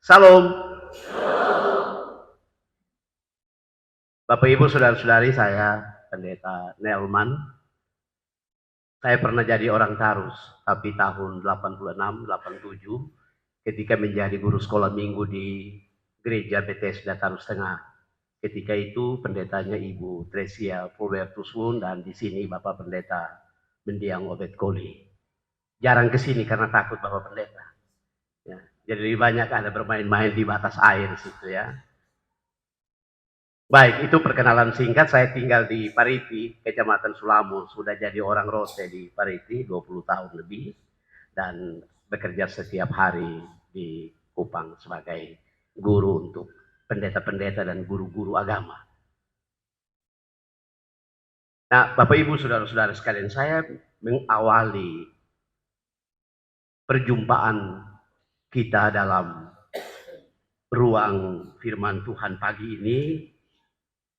Salam. Bapak Ibu saudara-saudari, saya Pendeta Nelman. Saya pernah jadi orang Tarus, tapi tahun 86-87 ketika menjadi guru sekolah minggu di gereja Bethesda Tarus Tengah. Ketika itu pendetanya Ibu Tresia Fulbertus Wun dan di sini Bapak Pendeta Mendiang Obed Koli. Jarang kesini karena takut Bapak Pendeta. Ya, jadi lebih banyak ada bermain-main di batas air situ ya. Baik, itu perkenalan singkat. Saya tinggal di Pariti, Kecamatan Sulamo. Sudah jadi orang Rote di Pariti 20 tahun lebih. Dan bekerja setiap hari di Kupang sebagai guru untuk pendeta-pendeta dan guru-guru agama. Nah, Bapak Ibu saudara-saudara sekalian, saya mengawali perjumpaan kita dalam ruang firman Tuhan pagi ini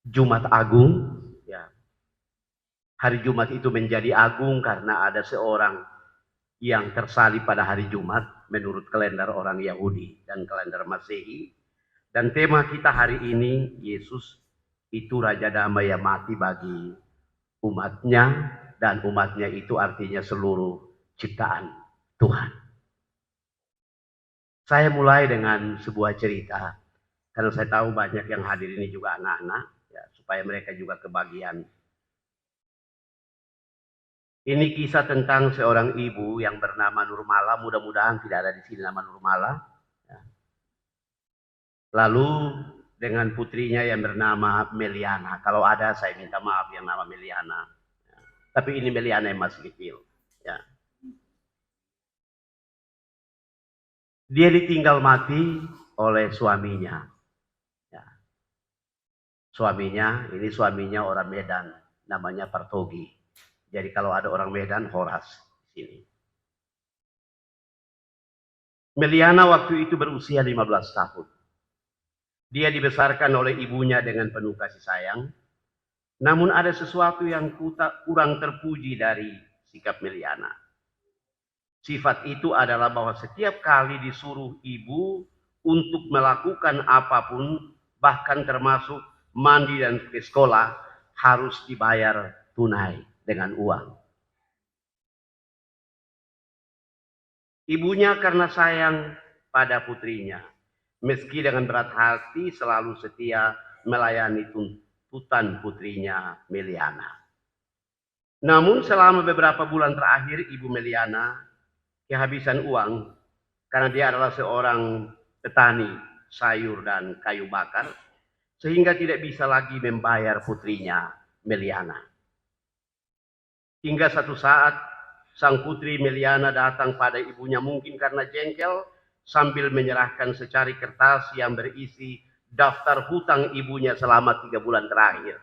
Jumat Agung. Ya. Hari Jumat itu menjadi agung karena ada seorang yang tersalib pada hari Jumat menurut kalender orang Yahudi dan kalender Masehi. Dan tema kita hari ini, Yesus itu Raja Damai yang mati bagi umatnya, dan umatnya itu artinya seluruh ciptaan Tuhan. Saya mulai dengan sebuah cerita, karena saya tahu banyak yang hadir ini juga anak-anak, ya, supaya mereka juga kebagian. Ini kisah tentang seorang ibu yang bernama Nurmala, mudah-mudahan tidak ada di sini nama Nurmala. Ya. Lalu dengan putrinya yang bernama Meliana. Kalau ada saya minta maaf yang nama Meliana. Ya. Tapi ini Meliana yang masih kecil. Ya. Dia ditinggal mati oleh suaminya. Ya. Ini suaminya orang Medan, namanya Partogi. Jadi kalau ada orang Medan, Horas di sini. Meliana waktu itu berusia 15 tahun. Dia dibesarkan oleh ibunya dengan penuh kasih sayang. Namun ada sesuatu yang kurang terpuji dari sikap Meliana. Sifat itu adalah bahwa setiap kali disuruh ibu untuk melakukan apapun, bahkan termasuk mandi dan ke sekolah, harus dibayar tunai dengan uang. Ibunya karena sayang pada putrinya, meski dengan berat hati selalu setia melayani tuntutan putrinya Meliana. Namun selama beberapa bulan terakhir Ibu Meliana kehabisan uang karena dia adalah seorang petani sayur dan kayu bakar, sehingga tidak bisa lagi membayar putrinya Meliana. Hingga satu saat sang putri Meliana datang pada ibunya mungkin karena jengkel, sambil menyerahkan secari kertas yang berisi daftar hutang ibunya selama 3 bulan terakhir.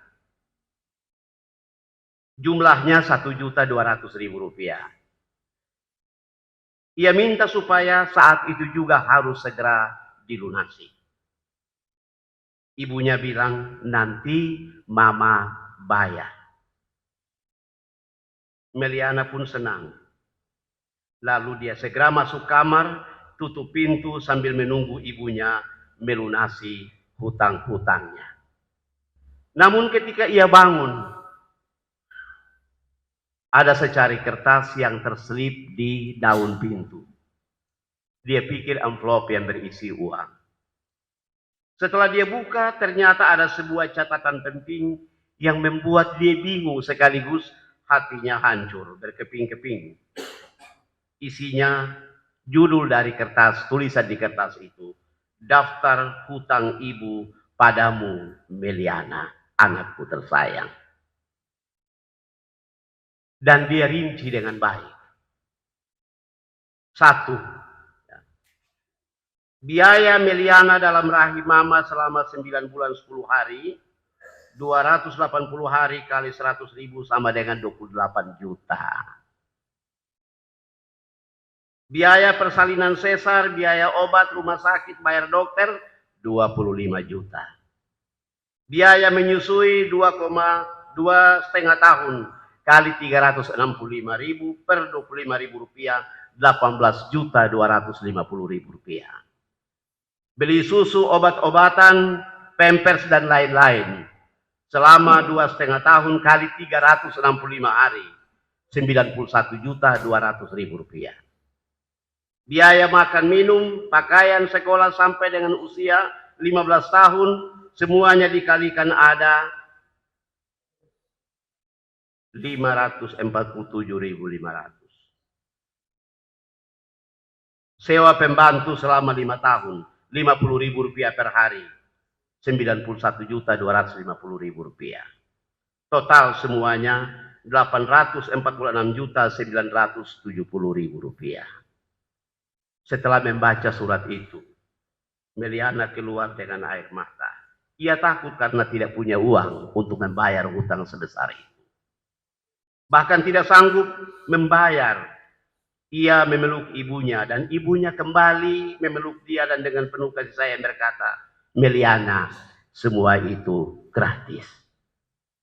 Jumlahnya Rp1.200.000. Ia minta supaya saat itu juga harus segera dilunasi. Ibunya bilang, nanti mama bayar. Meliana pun senang. Lalu dia segera masuk kamar, tutup pintu sambil menunggu ibunya melunasi hutang-hutangnya. Namun ketika ia bangun, ada secari kertas yang terselip di daun pintu. Dia pikir amplop yang berisi uang. Setelah dia buka, ternyata ada sebuah catatan penting yang membuat dia bingung sekaligus hatinya hancur, berkeping-keping. Isinya judul dari kertas, tulisan di kertas itu, daftar hutang ibu padamu Meliana, anakku tersayang. Dan dia rinci dengan baik. 1. Biaya Meliana dalam rahim mama selama 9 bulan 10 hari, 280 hari kali 100.000 sama dengan 28 juta. Biaya persalinan sesar, biaya obat, rumah sakit, bayar dokter, 25 juta. Biaya menyusui 2,5 tahun kali 365.000 per 25.000 rupiah, 18.250.000 rupiah. beli susu, obat-obatan, pampers, dan lain-lain. Selama 2,5 tahun kali 365 hari, 91.200.000 rupiah. Biaya makan minum, pakaian sekolah sampai dengan usia 15 tahun, semuanya dikalikan ada 547.500. Sewa pembantu selama 5 tahun, 50.000 rupiah per hari, 91.250.000 rupiah. Total semuanya 846.970.000 rupiah. Setelah membaca surat itu, Meliana keluar dengan air mata. Ia takut karena tidak punya uang untuk membayar hutang sebesar itu. Bahkan tidak sanggup membayar. Ia memeluk ibunya dan ibunya kembali memeluk dia dan dengan penuh kasih sayang berkata, Meliana, semua itu gratis.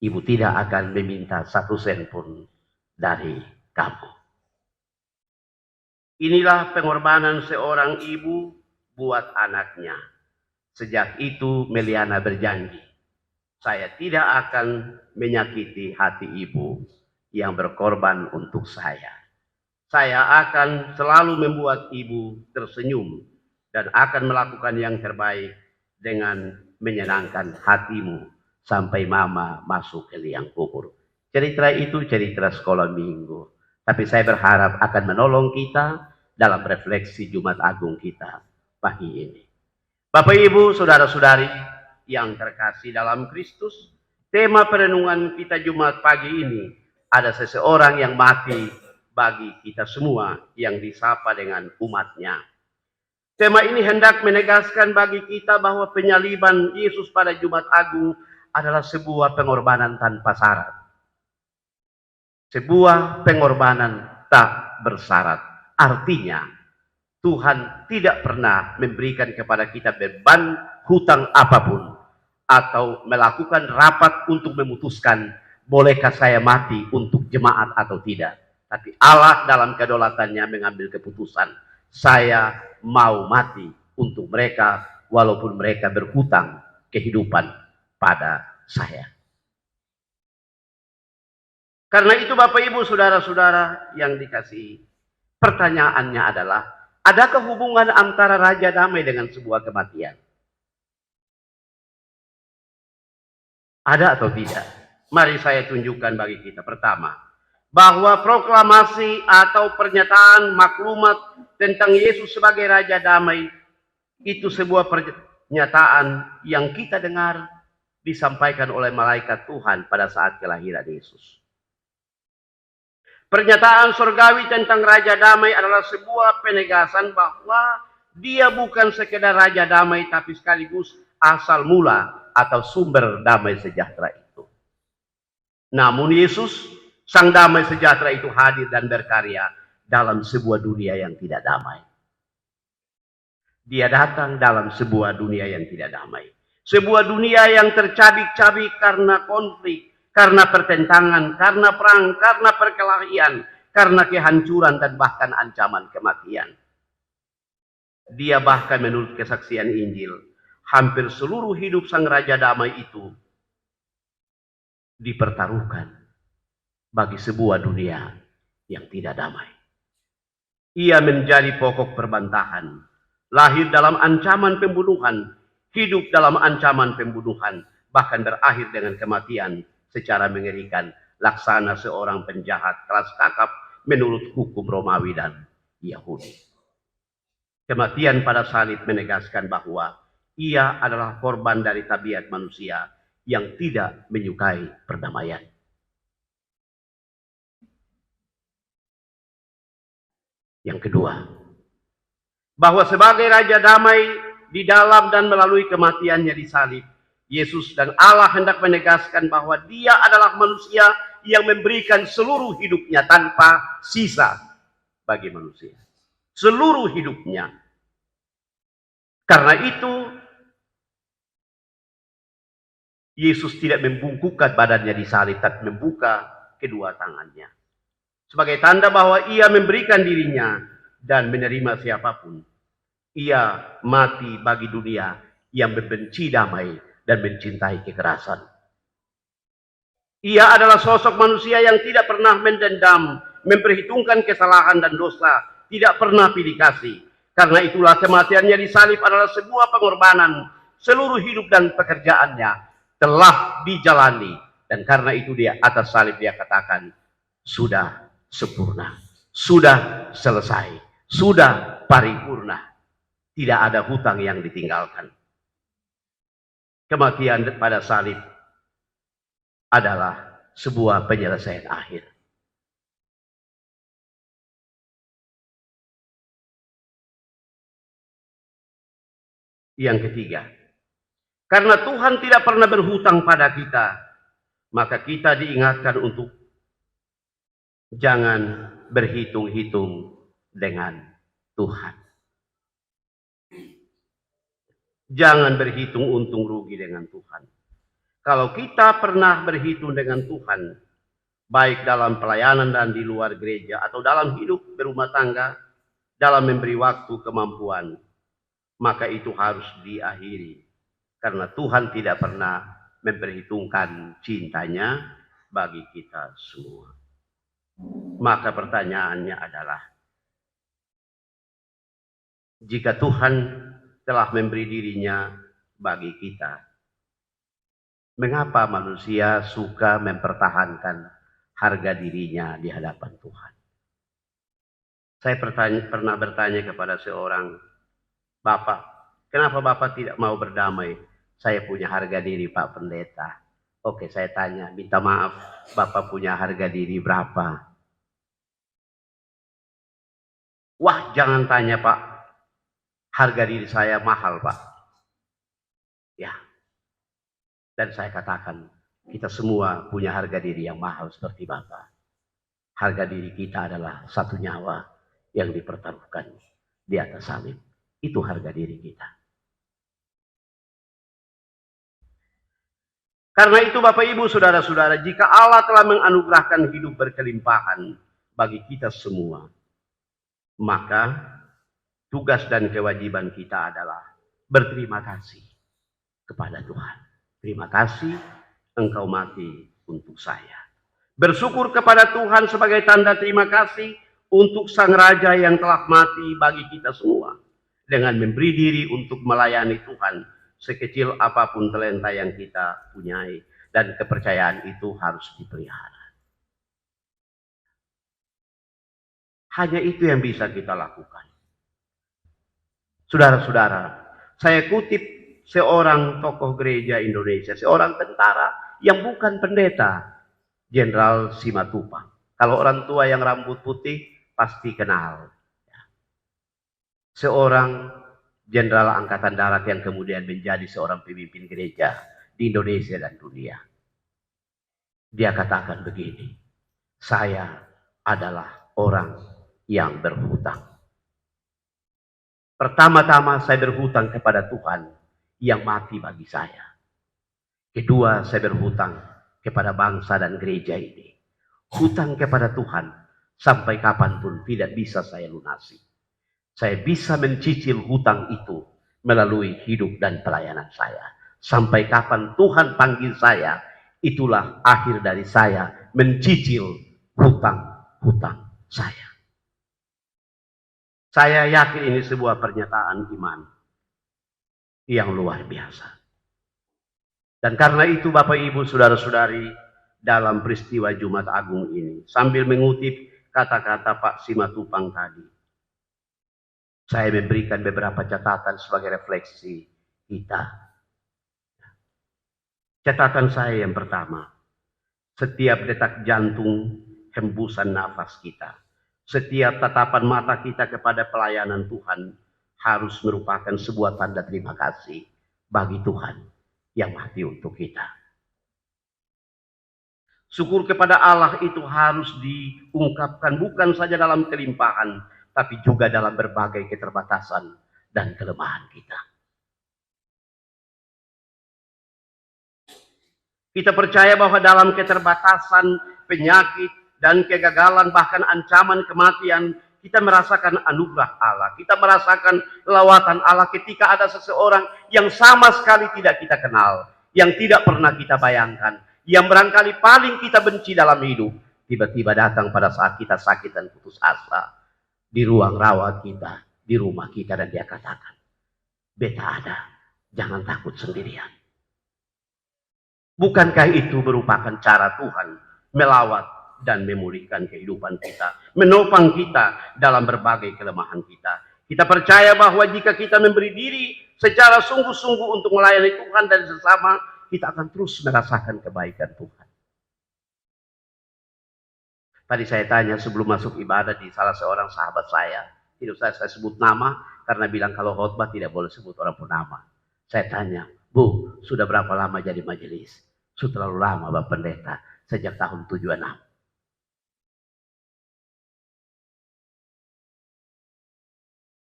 Ibu tidak akan meminta 1 sen pun dari kamu. Inilah pengorbanan seorang ibu buat anaknya. Sejak itu Meliana berjanji, saya tidak akan menyakiti hati ibu yang berkorban untuk saya. Saya akan selalu membuat ibu tersenyum dan akan melakukan yang terbaik dengan menyenangkan hatimu sampai mama masuk ke liang kubur. Cerita itu cerita sekolah minggu. Tapi saya berharap akan menolong kita dalam refleksi Jumat Agung kita pagi ini. Bapak Ibu, saudara-saudari yang terkasih dalam Kristus, tema perenungan kita Jumat pagi ini ada seseorang yang mati bagi kita semua yang disapa dengan umatnya. Tema ini hendak menegaskan bagi kita bahwa penyaliban Yesus pada Jumat Agung adalah sebuah pengorbanan tanpa syarat. Sebuah pengorbanan tak bersyarat. Artinya, Tuhan tidak pernah memberikan kepada kita beban hutang apapun atau melakukan rapat untuk memutuskan bolehkah saya mati untuk jemaat atau tidak. Tapi Allah dalam kedaulatannya mengambil keputusan, saya mau mati untuk mereka walaupun mereka berhutang kehidupan pada saya. Karena itu Bapak Ibu saudara-saudara yang dikasihi, pertanyaannya adalah, adakah hubungan antara Raja Damai dengan sebuah kematian? Ada atau tidak? Mari saya tunjukkan bagi kita. Pertama, bahwa proklamasi atau pernyataan maklumat tentang Yesus sebagai Raja Damai itu sebuah pernyataan yang kita dengar disampaikan oleh malaikat Tuhan pada saat kelahiran Yesus. Pernyataan surgawi tentang Raja Damai adalah sebuah penegasan bahwa dia bukan sekedar Raja Damai, tapi sekaligus asal mula atau sumber damai sejahtera itu. Namun Yesus, Sang Damai Sejahtera itu hadir dan berkarya dalam sebuah dunia yang tidak damai. Dia datang dalam sebuah dunia yang tidak damai. Sebuah dunia yang tercabik-cabik karena konflik, karena pertentangan, karena perang, karena perkelahian, karena kehancuran dan bahkan ancaman kematian. Dia bahkan menurut kesaksian Injil, hampir seluruh hidup Sang Raja Damai itu dipertaruhkan bagi sebuah dunia yang tidak damai. Ia menjadi pokok perbantahan, lahir dalam ancaman pembunuhan, hidup dalam ancaman pembunuhan, bahkan berakhir dengan kematian secara mengerikan, laksana seorang penjahat kelas kakap menurut hukum Romawi dan Yahudi. Kematian pada salib menegaskan bahwa ia adalah korban dari tabiat manusia yang tidak menyukai perdamaian. Yang kedua, bahwa sebagai Raja Damai di dalam dan melalui kematiannya di salib, Yesus dan Allah hendak menegaskan bahwa dia adalah manusia yang memberikan seluruh hidupnya tanpa sisa bagi manusia. Seluruh hidupnya. Karena itu, Yesus tidak membungkukkan badannya di salib, tapi membuka kedua tangannya. Sebagai tanda bahwa ia memberikan dirinya dan menerima siapapun Ia mati bagi dunia yang membenci damai dan mencintai kekerasan. Ia adalah sosok manusia yang tidak pernah mendendam, memperhitungkan kesalahan dan dosa, tidak pernah pilih kasih. Karena itulah kematiannya disalib adalah sebuah pengorbanan. Seluruh hidup dan pekerjaannya telah dijalani. Dan karena itu dia atas salib dia katakan, sudah sempurna, sudah selesai, sudah paripurna. Tidak ada hutang yang ditinggalkan. Kematian pada salib adalah sebuah penyelesaian akhir. Yang ketiga, karena Tuhan tidak pernah berhutang pada kita, maka kita diingatkan untuk jangan berhitung-hitung dengan Tuhan. Jangan berhitung untung rugi dengan Tuhan. Kalau kita pernah berhitung dengan Tuhan, baik dalam pelayanan dan di luar gereja, atau dalam hidup berumah tangga, dalam memberi waktu kemampuan, maka itu harus diakhiri. Karena Tuhan tidak pernah memperhitungkan cintanya bagi kita semua. Maka pertanyaannya adalah, jika Tuhan telah memberi dirinya bagi kita, mengapa manusia suka mempertahankan harga dirinya di hadapan Tuhan? Saya pernah bertanya kepada seorang bapak, kenapa bapak tidak mau berdamai? Saya punya harga diri, Pak Pendeta. Oke, saya tanya, minta maaf, bapak punya harga diri berapa? Wah, jangan tanya, Pak. Harga diri saya mahal, Pak. Ya. Dan saya katakan, kita semua punya harga diri yang mahal seperti bapak. Harga diri kita adalah satu nyawa yang dipertaruhkan di atas salib. Itu harga diri kita. Karena itu Bapak Ibu Saudara-saudara, jika Allah telah menganugerahkan hidup berkelimpahan bagi kita semua, maka tugas dan kewajiban kita adalah berterima kasih kepada Tuhan. Terima kasih engkau mati untuk saya. Bersyukur kepada Tuhan sebagai tanda terima kasih untuk Sang Raja yang telah mati bagi kita semua. Dengan memberi diri untuk melayani Tuhan, sekecil apapun talenta yang kita punyai. Dan kepercayaan itu harus dipelihara. Hanya itu yang bisa kita lakukan. Saudara-saudara, saya kutip seorang tokoh gereja Indonesia, seorang tentara yang bukan pendeta, Jenderal Simatupang. Kalau orang tua yang rambut putih pasti kenal. Seorang jenderal angkatan darat yang kemudian menjadi seorang pemimpin gereja di Indonesia dan dunia. Dia katakan begini, saya adalah orang yang berhutang. Pertama-tama saya berhutang kepada Tuhan yang mati bagi saya. Kedua, saya berhutang kepada bangsa dan gereja ini. Hutang kepada Tuhan sampai kapanpun tidak bisa saya lunasi. Saya bisa mencicil hutang itu melalui hidup dan pelayanan saya. Sampai kapan Tuhan panggil saya, itulah akhir dari saya mencicil hutang-hutang saya. Saya yakin ini sebuah pernyataan iman yang luar biasa. Dan karena itu Bapak Ibu Saudara-saudari, dalam peristiwa Jumat Agung ini, sambil mengutip kata-kata Pak Simatupang tadi, saya memberikan beberapa catatan sebagai refleksi kita. Catatan saya yang pertama, setiap detak jantung, hembusan nafas kita, setiap tatapan mata kita kepada pelayanan Tuhan harus merupakan sebuah tanda terima kasih bagi Tuhan yang mati untuk kita. Syukur kepada Allah itu harus diungkapkan bukan saja dalam kelimpahan, tapi juga dalam berbagai keterbatasan dan kelemahan kita. Kita percaya bahwa dalam keterbatasan, penyakit, dan kegagalan, bahkan ancaman kematian, kita merasakan anugerah Allah, kita merasakan lawatan Allah ketika ada seseorang yang sama sekali tidak kita kenal, yang tidak pernah kita bayangkan, yang barangkali paling kita benci dalam hidup, tiba-tiba datang pada saat kita sakit dan putus asa, di ruang rawat kita, di rumah kita, dan dia katakan, beta ada, jangan takut sendirian. Bukankah itu merupakan cara Tuhan melawat dan memulihkan kehidupan kita, menopang kita dalam berbagai kelemahan kita. Kita percaya bahwa jika kita memberi diri secara sungguh-sungguh untuk melayani Tuhan dan sesama, kita akan terus merasakan kebaikan Tuhan. Tadi saya tanya sebelum masuk ibadah di salah seorang sahabat saya, tidak usah saya sebut nama, karena bilang kalau khotbah tidak boleh sebut orang pun nama. Saya tanya, Bu, sudah berapa lama jadi majelis? Sudah terlalu lama, Bapak Pendeta, sejak tahun 76.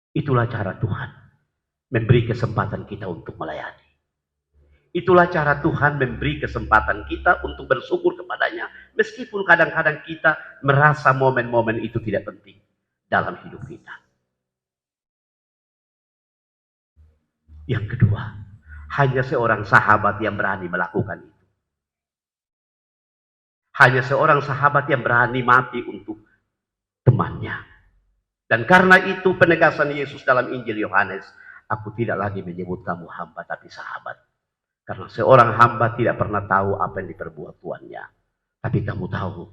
Itulah cara Tuhan memberi kesempatan kita untuk melayani. Itulah cara Tuhan memberi kesempatan kita untuk bersyukur kepadanya, meskipun kadang-kadang kita merasa momen-momen itu tidak penting dalam hidup kita. Yang kedua, hanya seorang sahabat yang berani melakukan itu. Hanya seorang sahabat yang berani mati untuk temannya. Dan karena itu penegasan Yesus dalam Injil Yohanes, aku tidak lagi menyebut kamu hamba tapi sahabat. Karena seorang hamba tidak pernah tahu apa yang diperbuat tuannya. Tapi kamu tahu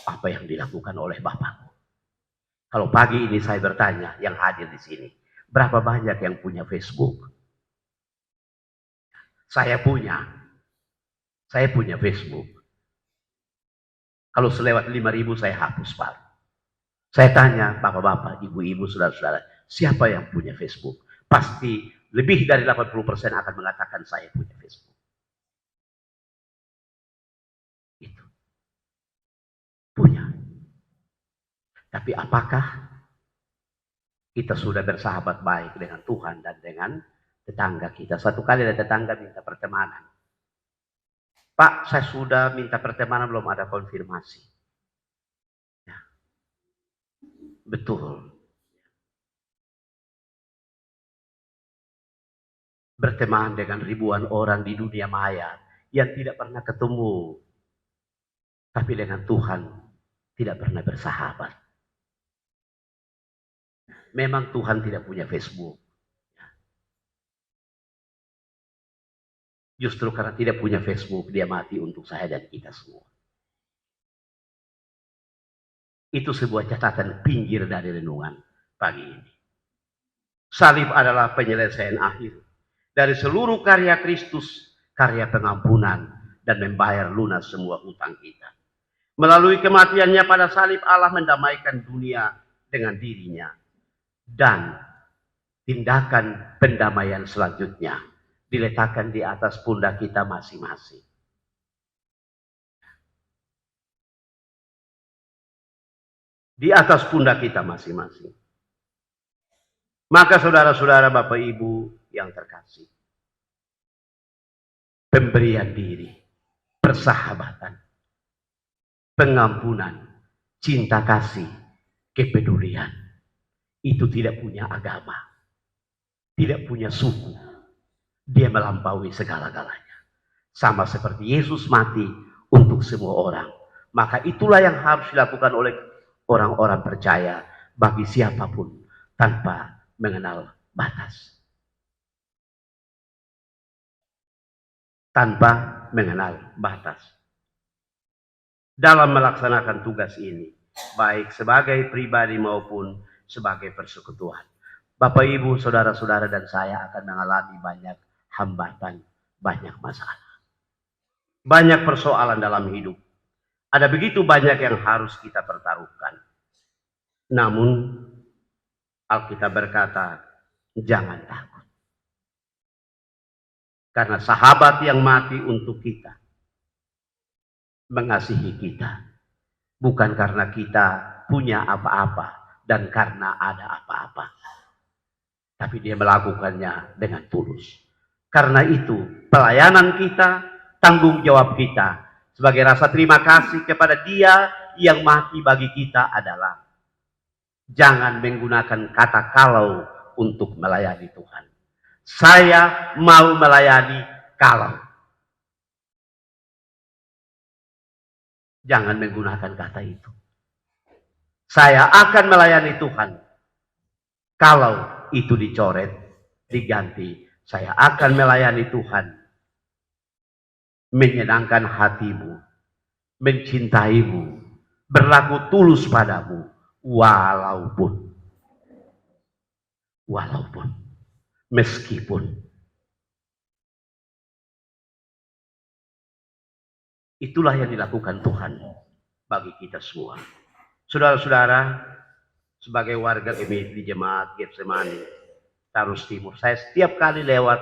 apa yang dilakukan oleh Bapakmu. Kalau pagi ini saya bertanya yang hadir di sini, berapa banyak yang punya Facebook? Saya punya Facebook. Kalau selewat 5.000 saya hapus, Pak. Saya tanya bapak-bapak, ibu-ibu, saudara-saudara, siapa yang punya Facebook? Pasti lebih dari 80% akan mengatakan saya punya Facebook. Itu. Punya. Tapi apakah kita sudah bersahabat baik dengan Tuhan dan dengan tetangga kita? Satu kali ada tetangga minta pertemanan. Pak, saya sudah minta pertemanan, belum ada konfirmasi. Ya. Betul. Berteman dengan ribuan orang di dunia maya yang tidak pernah ketemu. Tapi dengan Tuhan tidak pernah bersahabat. Memang Tuhan tidak punya Facebook. Justru karena tidak punya Facebook, dia mati untuk saya dan kita semua. Itu sebuah catatan pinggir dari renungan pagi ini. Salib adalah penyelesaian akhir dari seluruh karya Kristus, karya pengampunan, dan membayar lunas semua hutang kita. Melalui kematiannya pada salib, Allah mendamaikan dunia dengan dirinya. Dan tindakan pendamaian selanjutnya diletakkan di atas pundak kita masing-masing. Di atas pundak kita masing-masing. Maka saudara-saudara, Bapak Ibu yang terkasih, pemberian diri, persahabatan, pengampunan, cinta kasih, kepedulian, itu tidak punya agama, tidak punya suku. Dia melampaui segala-galanya. Sama seperti Yesus mati untuk semua orang. Maka itulah yang harus dilakukan oleh orang-orang percaya bagi siapapun tanpa mengenal batas. Tanpa mengenal batas. Dalam melaksanakan tugas ini, baik sebagai pribadi maupun sebagai persekutuan, Bapak, Ibu, saudara-saudara dan saya akan mengalami banyak hambatan, banyak masalah. Banyak persoalan dalam hidup. Ada begitu banyak yang harus kita pertaruhkan. Namun, Alkitab berkata, jangan takut. Karena sahabat yang mati untuk kita, mengasihi kita. Bukan karena kita punya apa-apa dan karena ada apa-apa. Tapi dia melakukannya dengan tulus. Karena itu, pelayanan kita, tanggung jawab kita, sebagai rasa terima kasih kepada Dia yang mati bagi kita adalah Jangan menggunakan kata kalau untuk melayani Tuhan. Saya mau melayani kalau. Jangan menggunakan kata itu. Saya akan melayani Tuhan. Kalau itu dicoret, diganti. Saya akan melayani Tuhan. Menyenangkan hatimu. Mencintaimu. Berlaku tulus padamu. Walaupun. Meskipun. Itulah yang dilakukan Tuhan bagi kita semua. Saudara-saudara, sebagai warga di jemaat Getsemani, Tarus Timur, saya setiap kali lewat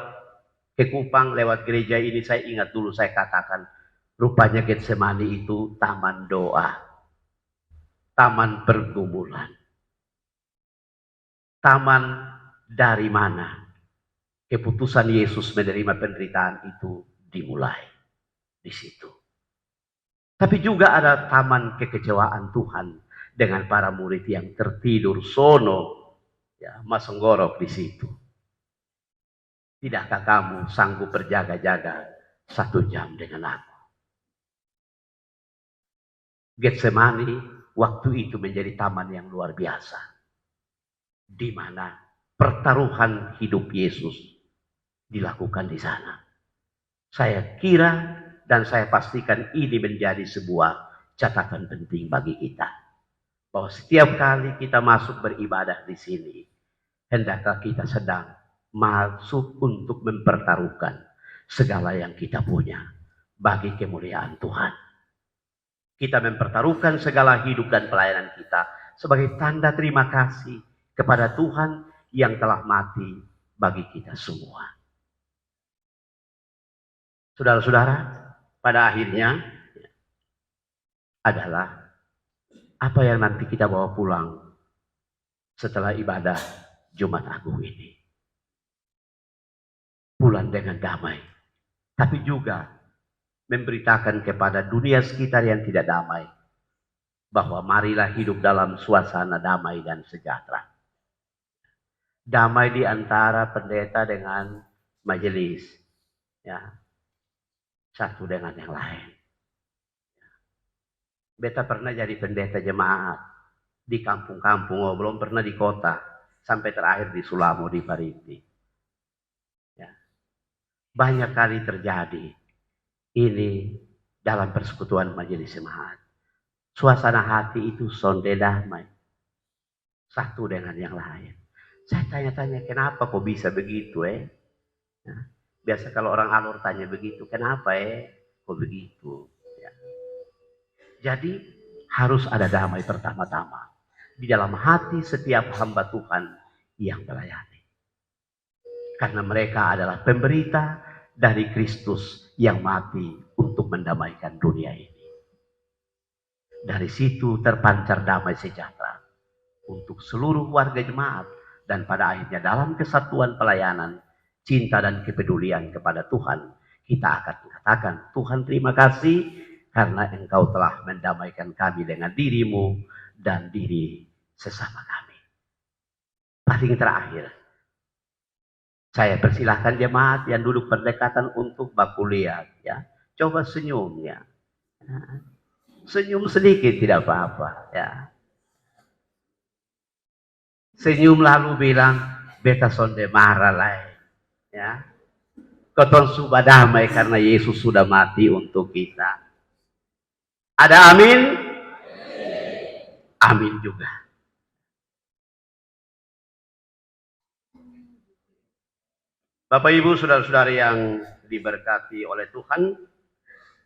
ke Kupang, lewat gereja ini, saya ingat dulu saya katakan, rupanya Getsemani itu taman doa, taman pergumulan, taman dari mana keputusan Yesus menerima penderitaan itu dimulai di situ. Tapi juga ada taman kekecewaan Tuhan dengan para murid yang tertidur sono, ya, masenggorok di situ. Tidakkah kamu sanggup berjaga-jaga 1 jam dengan aku? Getsemani waktu itu menjadi taman yang luar biasa, di mana pertaruhan hidup Yesus dilakukan di sana. Saya kira dan saya pastikan ini menjadi sebuah catatan penting bagi kita. Bahwa setiap kali kita masuk beribadah di sini, hendaklah kita sedang masuk untuk mempertaruhkan segala yang kita punya bagi kemuliaan Tuhan. Kita mempertaruhkan segala hidup dan pelayanan kita sebagai tanda terima kasih kepada Tuhan yang telah mati bagi kita semua. Saudara-saudara, pada akhirnya adalah apa yang nanti kita bawa pulang setelah ibadah Jumat Agung ini. Pulang dengan damai, tapi juga memberitakan kepada dunia sekitar yang tidak damai bahwa marilah hidup dalam suasana damai dan sejahtera. Damai di antara pendeta dengan majelis, ya, satu dengan yang lain. Beta pernah jadi pendeta jemaat di kampung-kampung, belum pernah di kota, sampai terakhir di Sulamo, di Pariti. Ya. Banyak kali terjadi ini dalam persekutuan majelis jemaat. Suasana hati itu sonde damai, satu dengan yang lain. Saya tanya-tanya, kenapa kok bisa begitu Ya. Biasa kalau orang alur tanya begitu, kenapa kok begitu? Ya. Jadi harus ada damai pertama-tama di dalam hati setiap hamba Tuhan yang melayani. Karena mereka adalah pemberita dari Kristus yang mati untuk mendamaikan dunia ini. Dari situ terpancar damai sejahtera untuk seluruh warga jemaat, dan pada akhirnya dalam kesatuan pelayanan, cinta dan kepedulian kepada Tuhan, kita akan mengatakan, Tuhan terima kasih karena Engkau telah mendamaikan kami dengan dirimu dan diri sesama kami. Paling terakhir, saya persilahkan jemaat yang duduk berdekatan untuk baku lihat, ya. Coba senyum, ya. Senyum sedikit tidak apa-apa, ya. Senyum lalu bilang, beta sonde marah lah, ya. Koton sudah damai karena Yesus sudah mati untuk kita. Ada amin? Amin juga. Bapak Ibu, saudara-saudari yang diberkati oleh Tuhan,